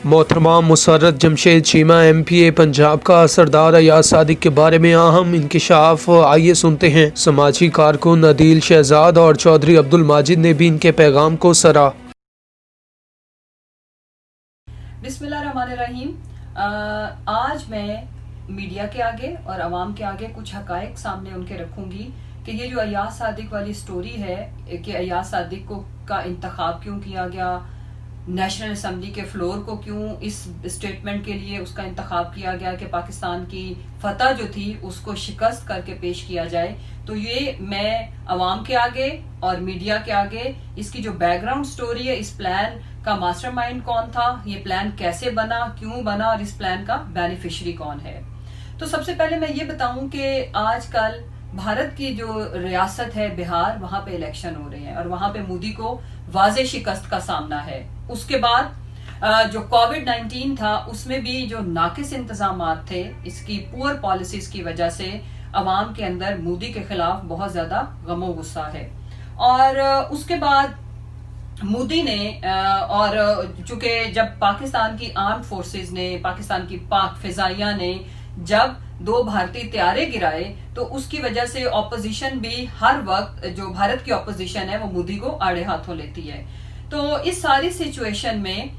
मोहतरमा मुसर्रत जमशेद चीमा MPA पंजाब का सरदार अयाज सादिक के बारे में अहम इंकिशाफ। आइए सुनते हैं। समाजी कारकुन अदील शहजाद और चौधरी अब्दुल माजिद ने भी इनके पैगाम को सरा। बिस्मिल्लाहिर्रहमानिर्रहीम। आज मैं मीडिया के आगे और अवाम के आगे कुछ हकायक सामने उनके रखूंगी कि ये जो अयाज सादिक वाली स्टोरी है कि अयाज सादिक को का इंतखाब क्यों किया गया, नेशनल असम्बली के फ्लोर को क्यों इस स्टेटमेंट के लिए उसका इंतखाब किया गया कि पाकिस्तान की फतह जो थी उसको शिकस्त करके पेश किया जाए। तो ये मैं अवाम के आगे और मीडिया के आगे इसकी जो बैकग्राउंड स्टोरी है, इस प्लान का मास्टरमाइंड कौन था, ये प्लान कैसे बना, क्यों बना और इस प्लान का बेनिफिशियरी कौन है। तो सबसे पहले मैं ये बताऊं कि आजकल भारत की जो रियासत है बिहार, वहां पे इलेक्शन हो रहे हैं और वहां पे मोदी को वाजे शिकस्त का सामना है। उसके बाद जो कोविड-19 था उसमें भी जो नाकिस इंतजामात थे, इसकी पुअर पॉलिसीज की वजह से अवाम के अंदर मोदी के खिलाफ बहुत ज्यादा गमो गुस्सा है। और उसके बाद मोदी ने और चूंकि जब पाकिस्तान की आर्म फोर्सेस ने, पाकिस्तान की पाक फिजाइया ने जब 2 भारतीय त्यारे गिराए तो उसकी वजह से ऑपोजिशन भी हर वक्त, जो भारत की ऑपोजिशन है वो मोदी को आड़े हाथों लेती है। तो इस सारी सिचुएशन में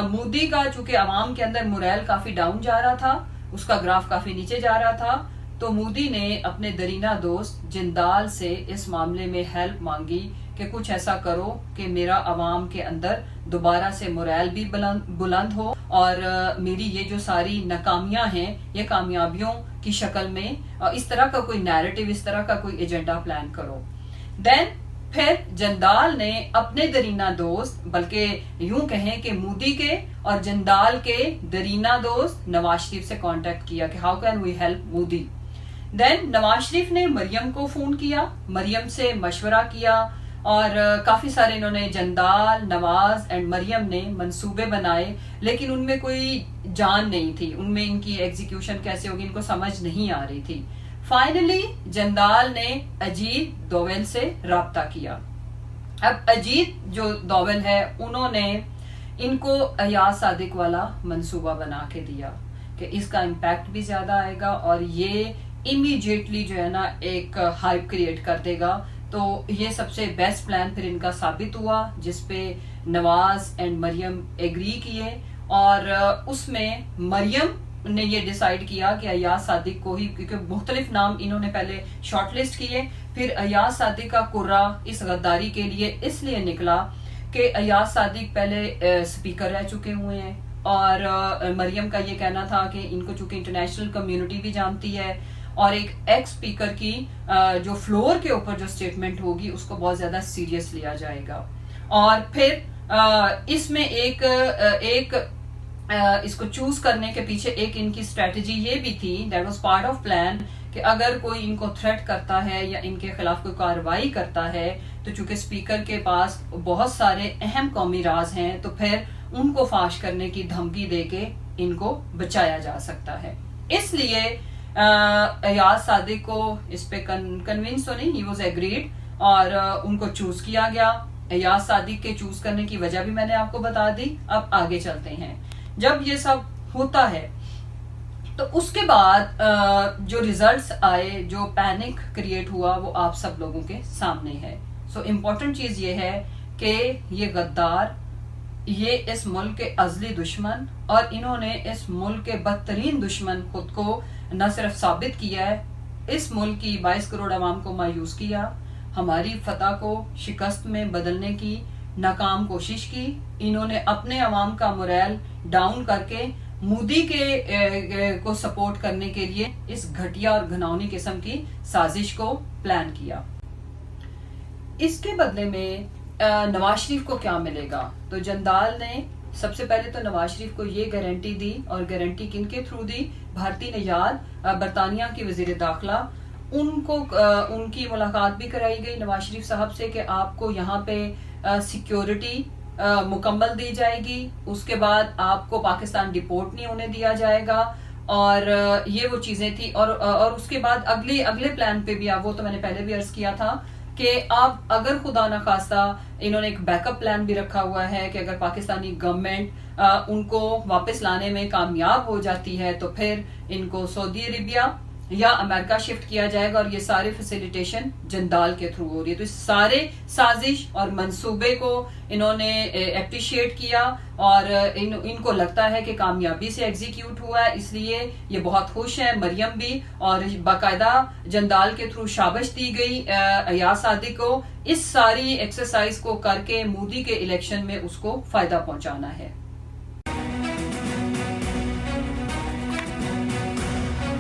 मोदी का चूंकि अवाम के अंदर मोरल काफी डाउन जा रहा था, उसका ग्राफ काफी नीचे जा रहा था, तो मोदी ने अपने दरीना दोस्त जिंदाल से इस मामले में हेल्प मांगी कि कुछ ऐसा करो कि मेरा अवाम के अंदर दोबारा से मोरल भी बुलंद हो और मेरी ये जो सारी नाकामियां हैं ये कामयाबियों की शक्ल में इस तरह का कोई नैरेटिव, इस तरह का कोई एजेंडा प्लान करो। देन फिर जंदाल ने अपने दरीना दोस्त, बल्कि यूं कहें कि मोदी के और जंदाल के दरीना दोस्त नवाज शरीफ से कांटेक्ट किया कि how can we help Modi. Then Nawaz Sharif ने मरियम को फोन किया, मरियम से मशवरा किया और काफी सारे इन्होंने, जंदाल, नवाज एंड मरियम ने मंसूबे बनाए, लेकिन उनमें कोई जान नहीं थी, उनमें इनकी एग्जीक्यूशन कैसे होगी इनको समझ नहीं आ रही थी। फाइनली जंदाल ने अजीत दोवल से राब्ता किया। अब अजीत जो दोवल है उन्होंने इनको अयाज सादिक वाला मंसूबा बना के दिया कि इसका इम्पैक्ट भी ज्यादा आएगा और ये इमीडिएटली जो है ना एक हाइप क्रिएट कर देगा। तो ये सबसे बेस्ट प्लान फिर इनका साबित हुआ, जिसपे नवाज एंड मरियम एग्री किए और उसमें मरियम ने ये डिसाइड किया कि अयाज सादिक को ही, क्योंकि मुख्तलिफ नाम इन्होंने पहले शॉर्टलिस्ट किए, फिर अयाज सादिक का कुर्रा इस गद्दारी के लिए इसलिए निकला कि अयाज सादिक पहले स्पीकर रह चुके हुए हैं और मरियम का ये कहना था कि इनको चूंकि इंटरनेशनल कम्युनिटी भी जानती है और एक एक्स स्पीकर की जो फ्लोर के ऊपर जो स्टेटमेंट होगी उसको बहुत ज्यादा सीरियस लिया जाएगा। और फिर इसमें एक इसको चूज करने के पीछे एक इनकी स्ट्रेटजी ये भी थी, that was part of plan, कि अगर कोई इनको थ्रेट करता है या इनके खिलाफ कोई कार्रवाई करता है तो चूंकि स्पीकर के पास बहुत सारे अहम कौमी राज हैं तो फिर उनको फाश करने की धमकी देके इनको बचाया जा सकता है। इसलिए अयाज सादिक को इस पे कन्विंस तो नहीं, ही वाज एग्रीड और उनको चूज किया गया। अयाज सादिक के चूज करने की वजह भी मैंने आपको बता दी। अब आगे चलते हैं। जब ये सब होता है तो उसके बाद जो रिजल्ट्स आए, जो पैनिक क्रिएट हुआ, वो आप सब लोगों के सामने है। सो इम्पोर्टेंट चीज ये है कि ये गद्दार, ये इस मुल्क के अजली दुश्मन और इन्होंने इस मुल्क के बदतरीन दुश्मन खुद को न सिर्फ साबित किया है, इस मुल्क की 22 करोड़ आवाम को मायूस किया, हमारी फतह को शिकस्त में बदलने की नाकाम कोशिश की। इन्होंने अपने अवाम का मोरल डाउन करके मोदी के को सपोर्ट करने के लिए इस घटिया और घिनौनी किस्म की साजिश को प्लान किया। इसके बदले में नवाज शरीफ को क्या मिलेगा? तो जंदाल ने सबसे पहले तो नवाज शरीफ को ये गारंटी दी, और गारंटी किनके थ्रू दी? भारतीय निजात बरतानिया की वजीर दाखिला, उनको उनकी मुलाकात भी कराई गई नवाज शरीफ साहब से कि आपको यहाँ पे सिक्योरिटी मुकम्मल दी जाएगी, उसके बाद आपको पाकिस्तान डिपोर्ट नहीं होने दिया जाएगा और ये वो चीजें थी। और उसके बाद अगले प्लान पे भी, वो तो मैंने पहले भी अर्ज किया था कि अब अगर खुदा न खास्ता इन्होंने एक बैकअप प्लान भी रखा हुआ है कि अगर पाकिस्तानी गवर्नमेंट उनको वापस लाने में कामयाब हो जाती है तो फिर इनको सऊदी अरेबिया या अमेरिका शिफ्ट किया जाएगा, और ये सारे फैसिलिटेशन जंदाल के थ्रू हो रही है। तो इस सारे साजिश और मंसूबे को इन्होंने एप्रिशिएट किया और इनको लगता है कि कामयाबी से एग्जीक्यूट हुआ है, इसलिए ये बहुत खुश है। मरियम भी, और बाकायदा जंदाल के थ्रू शाबाश दी गई अयाज सादिक को इस सारी एक्सरसाइज को करके मोदी के इलेक्शन में उसको फायदा पहुंचाना है।